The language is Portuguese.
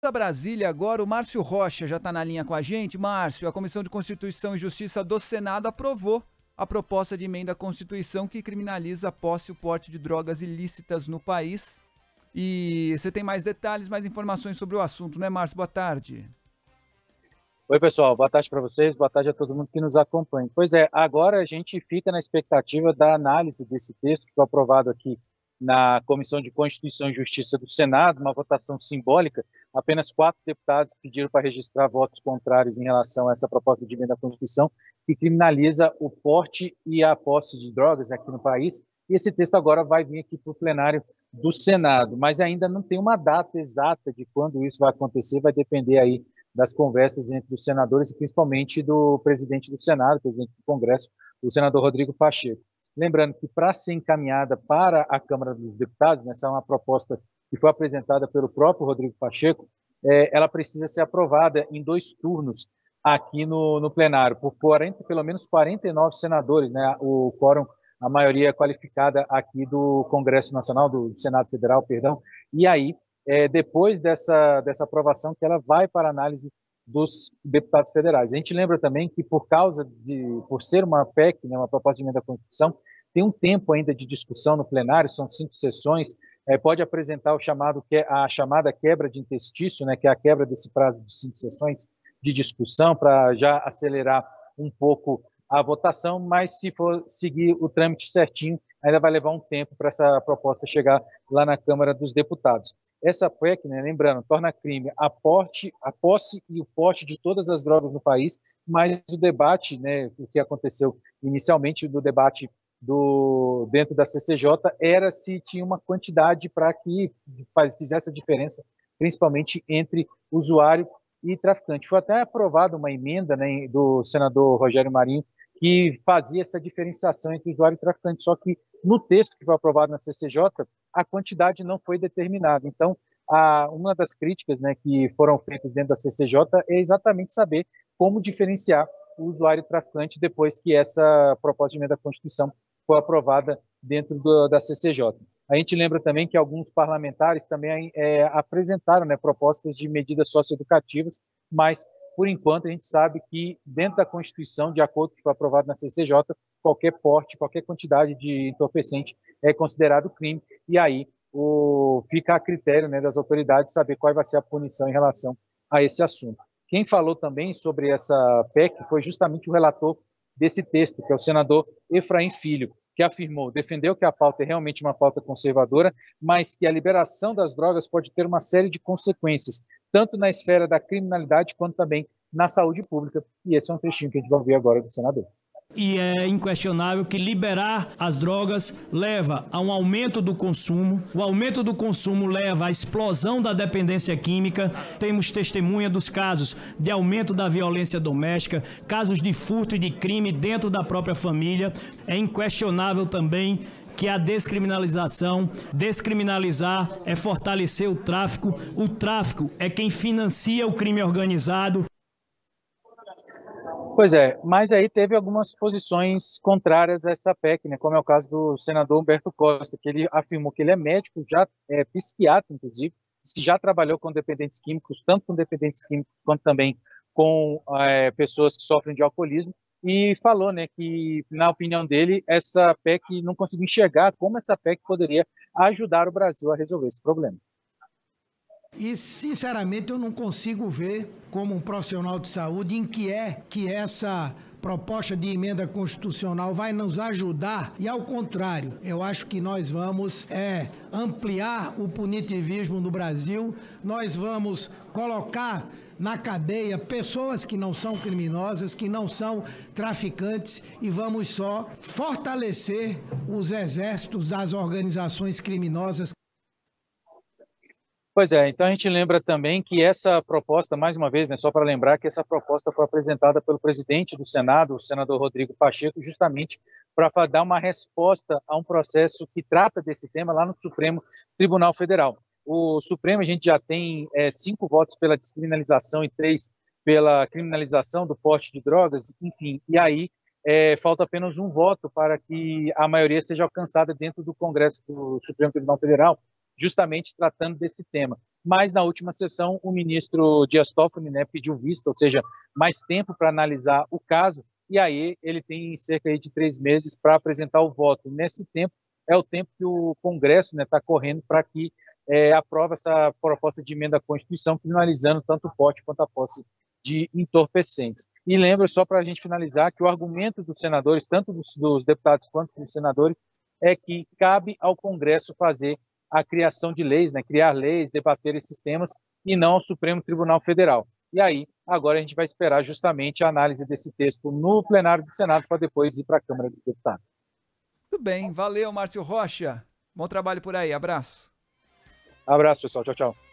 A Brasília agora, o Márcio Rocha já está na linha com a gente. Márcio, a Comissão de Constituição e Justiça do Senado aprovou a proposta de emenda à Constituição que criminaliza a posse e o porte de drogas ilícitas no país. E você tem mais detalhes, mais informações sobre o assunto, né, Márcio? Boa tarde. Oi, pessoal. Boa tarde para vocês, boa tarde a todo mundo que nos acompanha. Pois é, agora a gente fica na expectativa da análise desse texto que foi aprovado aqui na Comissão de Constituição e Justiça do Senado, uma votação simbólica. Apenas 4 deputados pediram para registrar votos contrários em relação a essa proposta de emenda à Constituição que criminaliza o porte e a posse de drogas aqui no país. E esse texto agora vai vir aqui para o plenário do Senado, mas ainda não tem uma data exata de quando isso vai acontecer, vai depender aí das conversas entre os senadores e principalmente do presidente do Senado, presidente do Congresso, o senador Rodrigo Pacheco. Lembrando que para ser encaminhada para a Câmara dos Deputados, essa é uma proposta que foi apresentada pelo próprio Rodrigo Pacheco, ela precisa ser aprovada em 2 turnos aqui no plenário, por pelo menos 49 senadores, né, o quórum, a maioria qualificada aqui do Congresso Nacional, do Senado Federal, perdão, e aí, depois dessa aprovação, que ela vai para a análise dos deputados federais. A gente lembra também que por ser uma PEC, né, uma proposta de emenda à Constituição, tem um tempo ainda de discussão no plenário, são 5 sessões, pode apresentar a chamada quebra de interstício, né, que é a quebra desse prazo de 5 sessões de discussão para já acelerar um pouco a votação, mas se for seguir o trâmite certinho, ainda vai levar um tempo para essa proposta chegar lá na Câmara dos Deputados. Essa PEC, né, lembrando, torna crime a posse e o porte de todas as drogas no país, mas o debate, né, o que aconteceu inicialmente do debate dentro da CCJ era se tinha uma quantidade para que fizesse a diferença, principalmente entre usuário e traficante. Foi até aprovada uma emenda, né, do senador Rogério Marinho que fazia essa diferenciação entre usuário e traficante, só que no texto que foi aprovado na CCJ, a quantidade não foi determinada. Então, uma das críticas, né, que foram feitas dentro da CCJ é exatamente saber como diferenciar o usuário e traficante depois que essa proposta de emenda à Constituição foi aprovada dentro da CCJ. A gente lembra também que alguns parlamentares também apresentaram, né, propostas de medidas socioeducativas, mas, por enquanto, a gente sabe que dentro da Constituição, de acordo com o que foi aprovado na CCJ, qualquer porte, qualquer quantidade de entorpecente é considerado crime, e aí fica a critério, né, das autoridades saber qual vai ser a punição em relação a esse assunto. Quem falou também sobre essa PEC foi justamente o relator desse texto, que é o senador Efraim Filho, que defendeu que a pauta é realmente uma pauta conservadora, mas que a liberação das drogas pode ter uma série de consequências, tanto na esfera da criminalidade quanto também na saúde pública. E esse é um trechinho que a gente vai ouvir agora do senador. E é inquestionável que liberar as drogas leva a um aumento do consumo. O aumento do consumo leva à explosão da dependência química. Temos testemunha dos casos de aumento da violência doméstica, casos de furto e de crime dentro da própria família. É inquestionável também que a descriminalizar é fortalecer o tráfico. O tráfico é quem financia o crime organizado. Pois é, mas aí teve algumas posições contrárias a essa PEC, né, como é o caso do senador Humberto Costa, que ele afirmou que ele é médico, já é psiquiatra, inclusive, que já trabalhou com dependentes químicos, tanto com dependentes químicos quanto também com pessoas que sofrem de alcoolismo, e falou, né, que, na opinião dele, essa PEC não conseguiu enxergar como essa PEC poderia ajudar o Brasil a resolver esse problema. E, sinceramente, eu não consigo ver, como um profissional de saúde, em que essa proposta de emenda constitucional vai nos ajudar, e ao contrário, eu acho que nós vamos ampliar o punitivismo no Brasil, nós vamos colocar na cadeia pessoas que não são criminosas, que não são traficantes, e vamos só fortalecer os exércitos das organizações criminosas. Pois é, então a gente lembra também que essa proposta, mais uma vez, né, só para lembrar que essa proposta foi apresentada pelo presidente do Senado, o senador Rodrigo Pacheco, justamente para dar uma resposta a um processo que trata desse tema lá no Supremo Tribunal Federal. O Supremo, a gente já tem 5 votos pela descriminalização e 3 pela criminalização do porte de drogas, enfim, e aí falta apenas um voto para que a maioria seja alcançada dentro do Congresso do Supremo Tribunal Federal, justamente tratando desse tema. mas na última sessão o ministro Dias Toffoli, né, pediu vista, ou seja, mais tempo para analisar o caso, e aí ele tem cerca de 3 meses para apresentar o voto. Nesse tempo é o tempo que o Congresso está correndo para que aprove essa proposta de emenda à Constituição, criminalizando tanto o porte quanto a posse de entorpecentes. E lembro, só para a gente finalizar, que o argumento dos senadores, tanto dos deputados quanto dos senadores, é que cabe ao Congresso fazer a criação de leis, né, criar leis, debater esses temas, e não ao Supremo Tribunal Federal. E aí, agora a gente vai esperar justamente a análise desse texto no plenário do Senado para depois ir para a Câmara dos Deputados. Tudo bem, valeu, Márcio Rocha. Bom trabalho por aí, abraço. Abraço, pessoal. Tchau, tchau.